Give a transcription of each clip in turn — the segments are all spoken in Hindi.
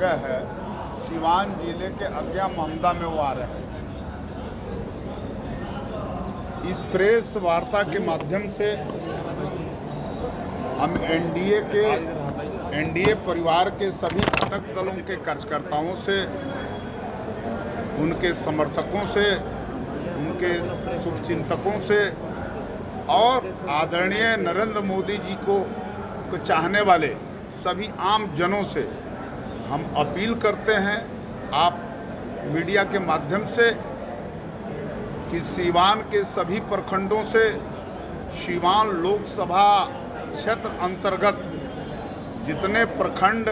जगह है सिवान जिले के अज्ञा महमदा में वो आ रहे हैं। इस प्रेस वार्ता के माध्यम से हम एनडीए परिवार के सभी घटक दलों के कार्यकर्ताओं से, उनके समर्थकों से, उनके शुभचिंतकों से और आदरणीय नरेंद्र मोदी जी को चाहने वाले सभी आम जनों से हम अपील करते हैं, आप मीडिया के माध्यम से, कि सीवान के सभी प्रखंडों से सीवान लोकसभा क्षेत्र अंतर्गत जितने प्रखंड,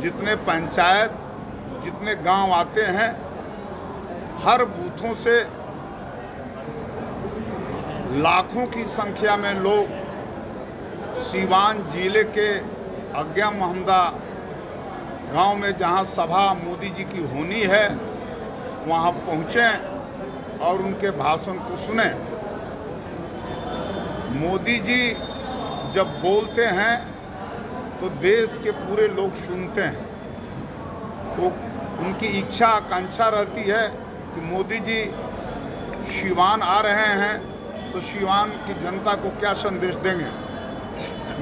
जितने पंचायत, जितने गांव आते हैं, हर बूथों से लाखों की संख्या में लोग सीवान जिले के अज्ञा महमदा गांव में जहां सभा मोदी जी की होनी है वहां पहुंचें और उनके भाषण को सुने। मोदी जी जब बोलते हैं तो देश के पूरे लोग सुनते हैं। तो उनकी इच्छा आकांक्षा रहती है कि मोदी जी सीवान आ रहे हैं तो सीवान की जनता को क्या संदेश देंगे।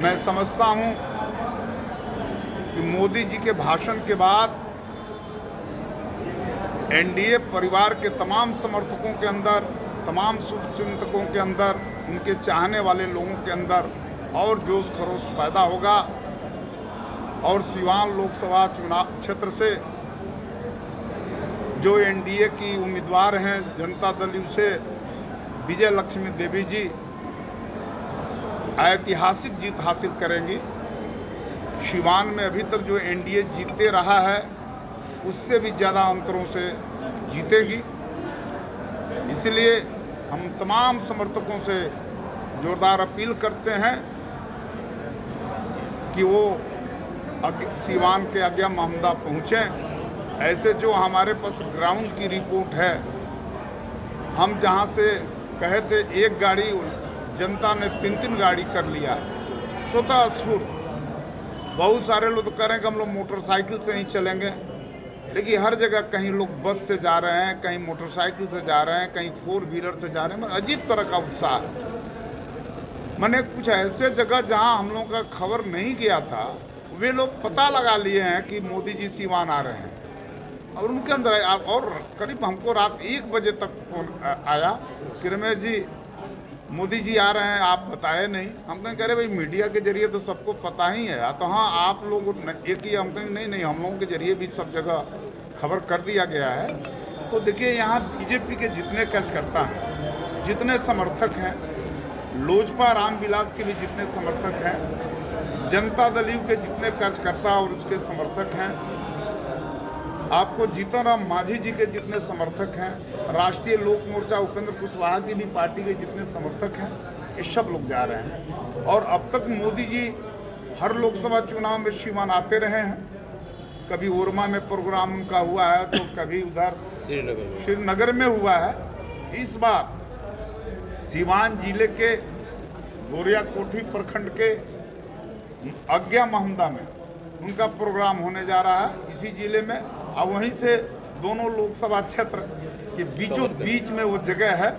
मैं समझता हूं कि मोदी जी के भाषण के बाद एनडीए परिवार के तमाम समर्थकों के अंदर, तमाम शुभचिंतकों के अंदर, उनके चाहने वाले लोगों के अंदर और जोश खरोश पैदा होगा और सीवान लोकसभा चुनाव क्षेत्र से जो एनडीए की उम्मीदवार हैं जनता दल यू से विजय लक्ष्मी देवी जी ऐतिहासिक जीत हासिल करेंगी। सीवान में अभी तक जो एनडीए जीतते रहा है उससे भी ज़्यादा अंतरों से जीतेगी। इसलिए हम तमाम समर्थकों से जोरदार अपील करते हैं कि वो सीवान के अज्ञा महमदा पहुँचें। ऐसे जो हमारे पास ग्राउंड की रिपोर्ट है, हम जहाँ से कहे थे एक गाड़ी, जनता ने 3-3 गाड़ी कर लिया है स्वतः स्फूर्त। बहुत सारे लोग तो कह रहे हैं कि हम लोग मोटरसाइकिल से ही चलेंगे, लेकिन हर जगह कहीं लोग बस से जा रहे हैं, कहीं मोटरसाइकिल से जा रहे हैं, कहीं 4 व्हीलर से जा रहे हैं। अजीब तरह का उत्साह है। मैंने कुछ ऐसे जगह जहां हम लोगों का खबर नहीं गया था, वे लोग पता लगा लिए हैं कि मोदी जी सीवान आ रहे हैं और उनके अंदर और करीब हमको रात 1 बजे तक फोन आया कि रमेश जी मोदी जी आ रहे हैं, आप बताए नहीं। हम कहें, कह रहे भाई मीडिया के जरिए तो सबको पता ही है। तो हाँ, आप लोग एक ही, हम कहें नहीं, हम लोगों के जरिए भी सब जगह खबर कर दिया गया है। तो देखिए, यहाँ बीजेपी के जितने कार्यकर्ता हैं, जितने समर्थक हैं, लोजपा रामविलास के भी जितने समर्थक हैं, जनता दल यू के जितने कार्यकर्ता और उसके समर्थक हैं, आपको जीतन राम मांझी जी के जितने समर्थक हैं, राष्ट्रीय लोक मोर्चा उपेंद्र कुशवाहा की भी पार्टी के जितने समर्थक हैं, ये सब लोग जा रहे हैं। और अब तक मोदी जी हर लोकसभा चुनाव में सीवान आते रहे हैं। कभी ओरमा में प्रोग्राम उनका हुआ है तो कभी उधर श्रीनगर में हुआ है। इस बार सीवान जिले के गोरियाकोठी प्रखंड के अज्ञा महमदा में उनका प्रोग्राम होने जा रहा है, इसी जिले में। और वहीं से दोनों लोकसभा क्षेत्र के बीचों बीच में वो जगह है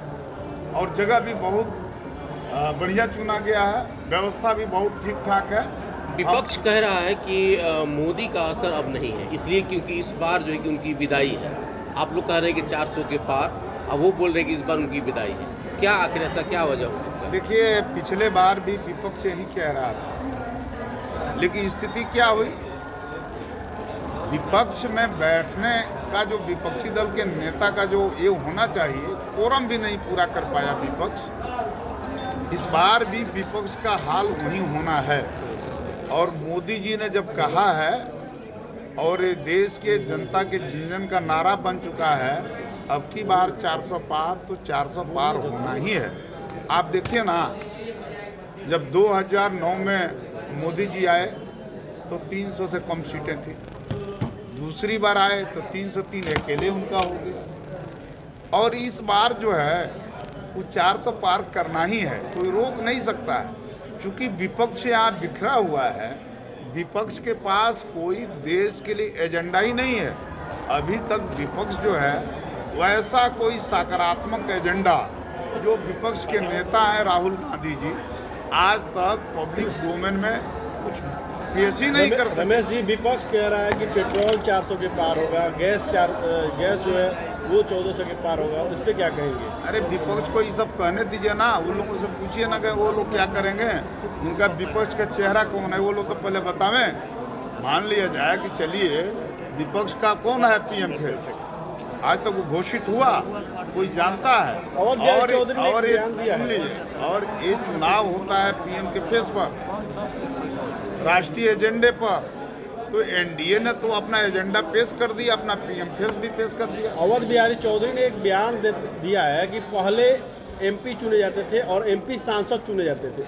और जगह भी बहुत बढ़िया चुना गया है, व्यवस्था भी बहुत ठीक ठाक है। विपक्ष कह रहा है कि मोदी का असर अब नहीं है, इसलिए क्योंकि इस बार जो है कि उनकी विदाई है। आप लोग कह रहे हैं कि 400 के पार, अब वो बोल रहे हैं कि इस बार उनकी विदाई है। क्या आखिर ऐसा क्या वजह हो सकता है? देखिए, पिछले बार भी विपक्ष यही कह रहा था, लेकिन स्थिति क्या हुई, विपक्ष में बैठने का जो विपक्षी दल के नेता का जो ये होना चाहिए, कोरम भी नहीं पूरा कर पाया विपक्ष। इस बार भी विपक्ष का हाल वही होना है। और मोदी जी ने जब कहा है और देश के जनता के जीवन का नारा बन चुका है, अब की बार 400 पार, तो 400 पार होना ही है। आप देखिए ना, जब 2009 में मोदी जी आए तो 300 से कम सीटें थी, दूसरी बार आए तो 303 अकेले उनका हो गया। और इस बार जो है वो 400 पार करना ही है, कोई रोक नहीं सकता है। क्योंकि विपक्ष यहाँ बिखरा हुआ है, विपक्ष के पास कोई देश के लिए एजेंडा ही नहीं है। अभी तक विपक्ष जो है वैसा कोई सकारात्मक एजेंडा, जो विपक्ष के नेता हैं राहुल गांधी जी, आज तक पब्लिक डोमेन में कुछ पेश ही नहीं कर सकते। रमेश जी, विपक्ष कह रहा है कि पेट्रोल 400 के पार होगा, गैस जो है वो 1400 के पार होगा, उस पर क्या कहेंगे? अरे विपक्ष को ये सब कहने दीजिए ना, उन लोगों से पूछिए ना कि वो लोग क्या करेंगे। उनका विपक्ष का चेहरा कौन है वो लोग तो पहले बतावें। मान लिया जाए कि चलिए विपक्ष का कौन है पीएम फेस, आज तक वो घोषित हुआ, कोई जानता है? और ये चुनाव होता है पीएम के फेस पर, राष्ट्रीय एजेंडे पर। तो एनडीए ने तो अपना एजेंडा पेश कर दिया, अपना पीएम फेस भी पेश कर दिया। अवध बिहारी चौधरी ने एक बयान दिया है कि पहले एमपी चुने जाते थे और एमपी सांसद चुने जाते थे,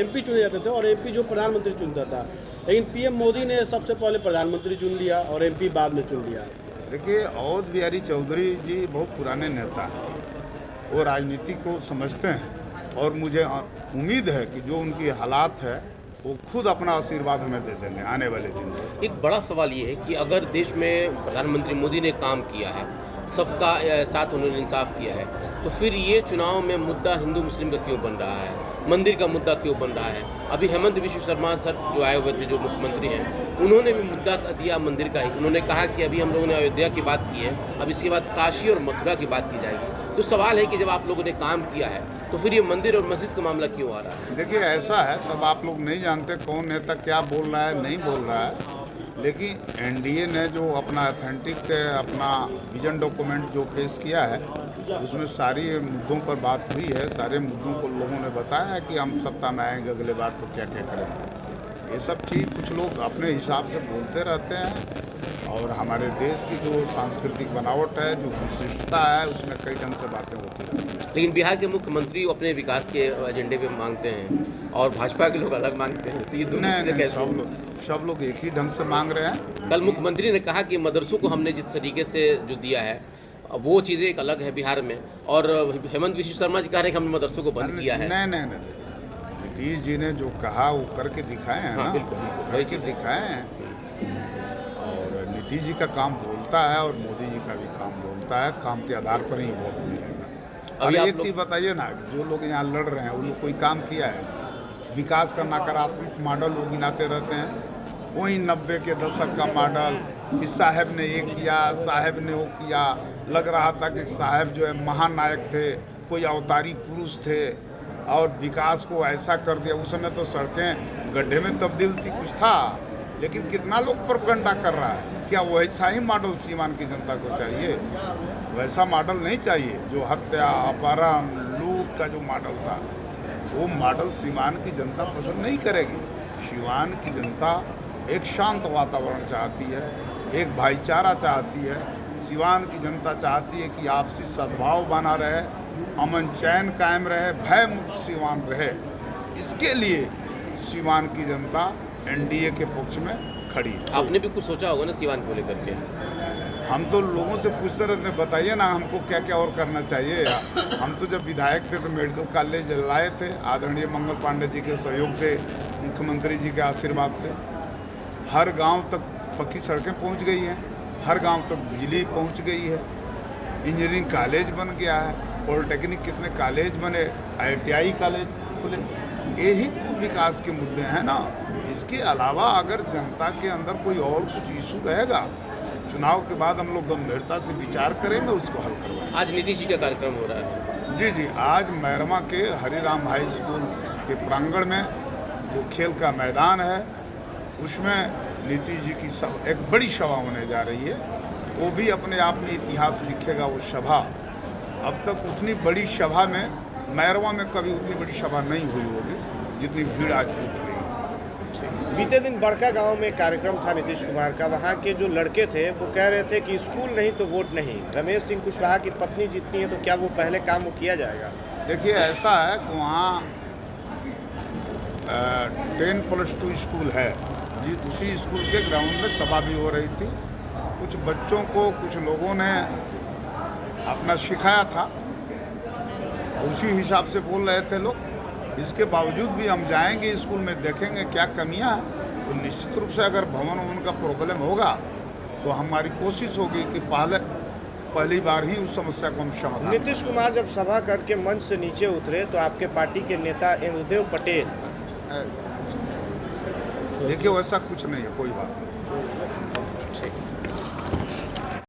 एमपी चुने जाते थे और एमपी जो प्रधानमंत्री चुनता था, लेकिन पीएम मोदी ने सबसे पहले प्रधानमंत्री चुन लिया और एमपी बाद में चुन लिया। देखिए, अवध बिहारी चौधरी जी बहुत पुराने नेता हैं, वो राजनीति को समझते हैं और मुझे उम्मीद है कि जो उनकी हालात है वो खुद अपना आशीर्वाद हमें दे देंगे आने वाले दिन में। एक बड़ा सवाल ये है कि अगर देश में प्रधानमंत्री मोदी ने काम किया है, सबका साथ उन्होंने इंसाफ किया है, तो फिर ये चुनाव में मुद्दा हिंदू मुस्लिम का क्यों बन रहा है, मंदिर का मुद्दा क्यों बन रहा है? अभी हेमंत बिश्व शर्मा सर जो आए हुए थे, जो मुख्यमंत्री हैं, उन्होंने भी मुद्दा दिया मंदिर का ही। उन्होंने कहा कि अभी हम लोगों ने अयोध्या की बात की है, अब इसके बाद काशी और मथुरा की बात की जाएगी। तो सवाल है कि जब आप लोगों ने काम किया है तो फिर ये मंदिर और मस्जिद का मामला क्यों आ रहा है? देखिए, ऐसा है, तब आप लोग नहीं जानते कौन नेता क्या बोल रहा है, नहीं बोल रहा है। लेकिन एनडीए ने जो अपना ऑथेंटिक अपना विजन डॉक्यूमेंट जो पेश किया है, उसमें सारी मुद्दों पर बात हुई है, सारे मुद्दों को लोगों ने बताया है कि हम सत्ता में आएंगे अगले बार तो क्या क्या करेंगे। ये सब चीज़ कुछ लोग अपने हिसाब से बोलते रहते हैं, और हमारे देश की जो सांस्कृतिक बनावट है, जो विशिष्टता है, उसमें कई ढंग से बातें होती रहती हैं। लेकिन बिहार के मुख्यमंत्री अपने विकास के एजेंडे पे मांगते हैं और भाजपा के लोग अलग मांगते हैं, तो ये दोनों चीज़ें कैसे? सब लोग एक ही ढंग से मांग रहे हैं। कल मुख्यमंत्री ने कहा कि मदरसों को हमने जिस तरीके से जो दिया है वो चीज़ें एक अलग है बिहार में, और हेमंत बिश्व शर्मा जी कह रहे हैं कि हमने मदरसों को बंद किया है। नहीं, नीतीश जी ने जो कहा वो करके दिखाए हैं ना, करके दिखाए हैं। और नीतीश जी का काम बोलता है और मोदी जी का भी काम बोलता है, काम के आधार पर ही वोट मिलेगा। अब एक चीज़ बताइए ना, जो लोग यहाँ लड़ रहे हैं वो लोग कोई काम किया है? विकास का नकारात्मक मॉडल वो गिनाते रहते हैं, वही 90 के दशक का मॉडल कि साहब ने ये किया, साहब ने वो किया। लग रहा था कि साहब जो है महानायक थे, कोई अवतारी पुरुष थे और विकास को ऐसा कर दिया। उस समय तो सड़कें गड्ढे में तब्दील थी, कुछ था, लेकिन कितना लोग प्रोपेगेंडा कर रहा है। क्या वैसा ही मॉडल सीवान की जनता को चाहिए? वैसा मॉडल नहीं चाहिए। जो हत्या, अपहरण, लूट का जो मॉडल था, वो मॉडल सीवान की जनता पसंद नहीं करेगी। सीवान की जनता एक शांत वातावरण चाहती है, एक भाईचारा चाहती है। सीवान की जनता चाहती है कि आपसी सद्भाव बना रहे, अमन चैन कायम रहे, भय मुक्त सीवान रहे। इसके लिए सीवान की जनता एनडीए के पक्ष में खड़ी है। आपने भी कुछ सोचा होगा ना सीवान को लेकर के? हम तो लोगों से पूछते रहते हैं, बताइए ना हमको क्या क्या और करना चाहिए। हम तो जब विधायक थे तो मेडिकल कॉलेज लाए थे, आदरणीय मंगल पांडे जी के सहयोग से, मुख्यमंत्री जी के आशीर्वाद से। हर गांव तक पक्की सड़कें पहुंच गई हैं, हर गांव तक बिजली पहुंच गई है, इंजीनियरिंग कॉलेज बन गया है, पॉलिटेक्निक कितने कॉलेज बने, ITI कॉलेज खुले। यही तो विकास के मुद्दे हैं ना। इसके अलावा अगर जनता के अंदर कोई और कुछ इशू रहेगा, चुनाव के बाद हम लोग गंभीरता से विचार करेंगे, उसको हल करवाएंगे। आज नीतीश जी का कार्यक्रम हो रहा है? जी, आज मैरमा के हरिराम हाई स्कूल के प्रांगण में जो खेल का मैदान है, उसमें नीतीश जी की एक बड़ी सभा होने जा रही है। वो भी अपने आप में इतिहास लिखेगा वो सभा। अब तक उतनी बड़ी सभा में मैरवा में कभी उतनी बड़ी सभा नहीं हुई होगी जितनी भीड़ आज जुट रही है। बीते दिन बड़का गांव में कार्यक्रम था नीतीश कुमार का। वहां के जो लड़के थे वो कह रहे थे कि स्कूल नहीं तो वोट नहीं। रमेश सिंह कुशवाहा की पत्नी जीतती है तो क्या वो पहले काम वो किया जाएगा? देखिए, ऐसा है कि वहाँ 10+2 स्कूल है जी, उसी स्कूल के ग्राउंड में सभा भी हो रही थी। कुछ बच्चों को कुछ लोगों ने अपना सिखाया था, उसी हिसाब से बोल रहे थे लोग। इसके बावजूद भी हम जाएंगे स्कूल में, देखेंगे क्या कमियां हैं। तो निश्चित रूप से अगर भवन उवन का प्रॉब्लम होगा तो हमारी कोशिश होगी कि पहली बार ही उस समस्या को हम समाधान नीतीश कुमार जब सभा करके मंच से नीचे उतरे तो आपके पार्टी के नेता इंद्रदेव पटेल, देखिए वैसा कुछ नहीं है, कोई बात नहीं। ठीक।